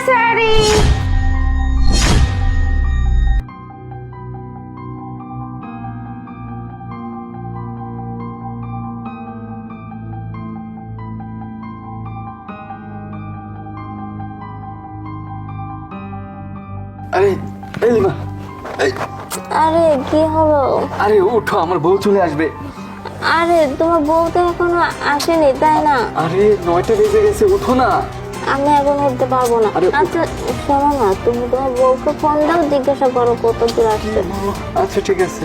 almost ready. আরে এই lima, এই আরে কি হলো? আরে উঠো, আমার বউ চলে আসবে। আরে তোমার বউ তো এখনো আসেনি তাই না? আরে 9টা বেজে গেছে, উঠো না। আমি এখন উঠতে পারবো না। আরে, আচ্ছা শোনো না, তুমি তোমার বউকে ফোন দাও, জিজ্ঞাসা করো কত দূর আসছে। আচ্ছা ঠিক আছে।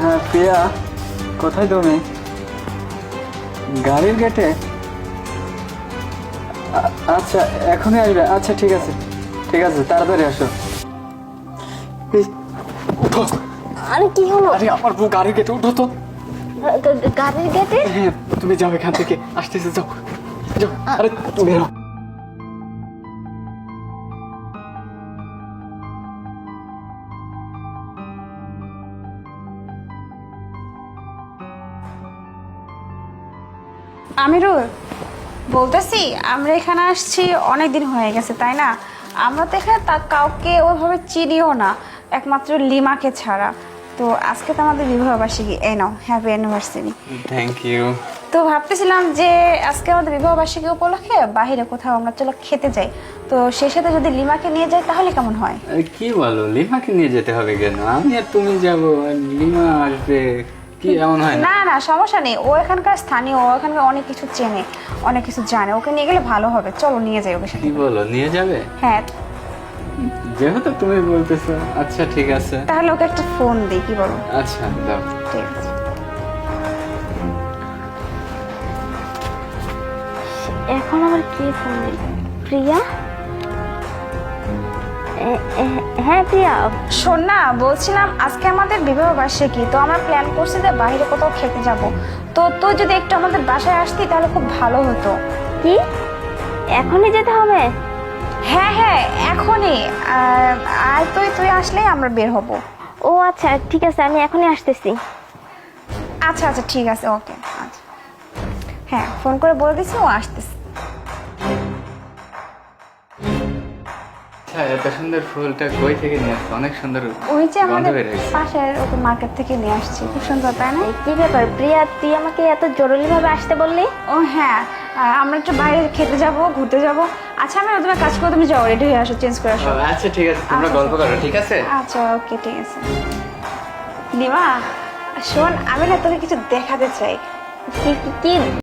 হ্যাঁ প্রিয়া, কোথায় তুমি? গাড়ির গেটে? আচ্ছা এখনই আসবে। আচ্ছা ঠিক আছে, ঠিক আছে, তাড়াতাড়ি আসো। এই, উঠো। আরে কি হলো? আরে আমার বউ গাড়ির গেটে, উঠো তো। গাড়ির গেটে? হ্যাঁ তুমি যাও এখান থেকে, আসতেছে, যাও যাও। আরে বেরো। আমিরুল, বলতেছি আমরা এখানে আসছি অনেক দিন হয়ে গেছে তাই না? আমরা তো এখানে কাউকে ওইভাবে চিনিও না, একমাত্র লিমাকে ছাড়া। তো আজকে তো আমাদের বিবাহবার্ষিকী, এই নাও হ্যাপি অ্যানিভার্সারি। Thank you. তো ভাবতেছিলাম যে আজকে আমাদের বিবাহবার্ষিকী উপলক্ষে বাইরে কোথাও আমরা চলো খেতে যাই, তো সেই সাথে যদি লিমাকে নিয়ে যাই তাহলে কেমন হয়? কি বলো, লিমাকে নিয়ে যেতে হবে কেন? আমি আর তুমি যাবো, আর লিমা আসবে, কি এমন হয় না? না না সমস্যা নেই, ও এখানকার স্থানীয়, ও এখানকার অনেক কিছু চেনে, অনেক কিছু জানে, ওকে নিয়ে গেলে ভালো হবে। চলো নিয়ে যাই ওকে সাথে। কি বলো, নিয়ে যাবে? হ্যাঁ যেহেতু তুমি বলতেছো, আচ্ছা ঠিক আছে। তাহলে ওকে একটা ফোন দিই, কি বলো? আচ্ছা দাও। ঠিক আছে। এখন আবার কি ফোন? প্রিয়া? হ্যাঁ প্রিয়া। শোন না, বলছিলাম আজকে আমাদের বিবাহ বার্ষিকী, তো আমরা প্ল্যান করছি যে বাইরে কোথাও খেতে যাব। তো তুই যদি একটু আমাদের বাসায় আসতি তাহলে খুব ভালো হতো। কি এখনই যেতে হবে? হ্যাঁ হ্যাঁ এখনই। আর তুই তুই আসলেই আমরা বের হব। ও আচ্ছা ঠিক আছে, আমি এখনই আসতেছি। আচ্ছা আচ্ছা ঠিক আছে, ওকে আচ্ছা। হ্যাঁ ফোন করে বলে দিছি ও আসতেছে। আচ্ছা এত সুন্দর ফুলটা কই থেকে নিয়ে আসছো? অনেক সুন্দর ওই যে গন্ধ আমাদের বের হয়েছে। পাশের ওকে মার্কেট থেকে নিয়ে আসছি, খুব সুন্দর তাই না? কি ব্যাপার প্রিয়া, তুই আমাকে এত জরুরি ভাবে আসতে বললি? ও হ্যাঁ, আমরা একটু বাইরে খেতে যাব, ঘুরতে যাব। আচ্ছা আমি তোমার কাজ করে তুমি যাও, রেডি হয়ে আসো, চেঞ্জ করে আসো। আচ্ছা ঠিক আছে, তোমরা আচ্ছা, গল্প করো, ঠিক আছে? আচ্ছা ওকে ঠিক আছে। লিমা শোন, আমি না তোকে কিছু দেখাতে চাই। কি কি কি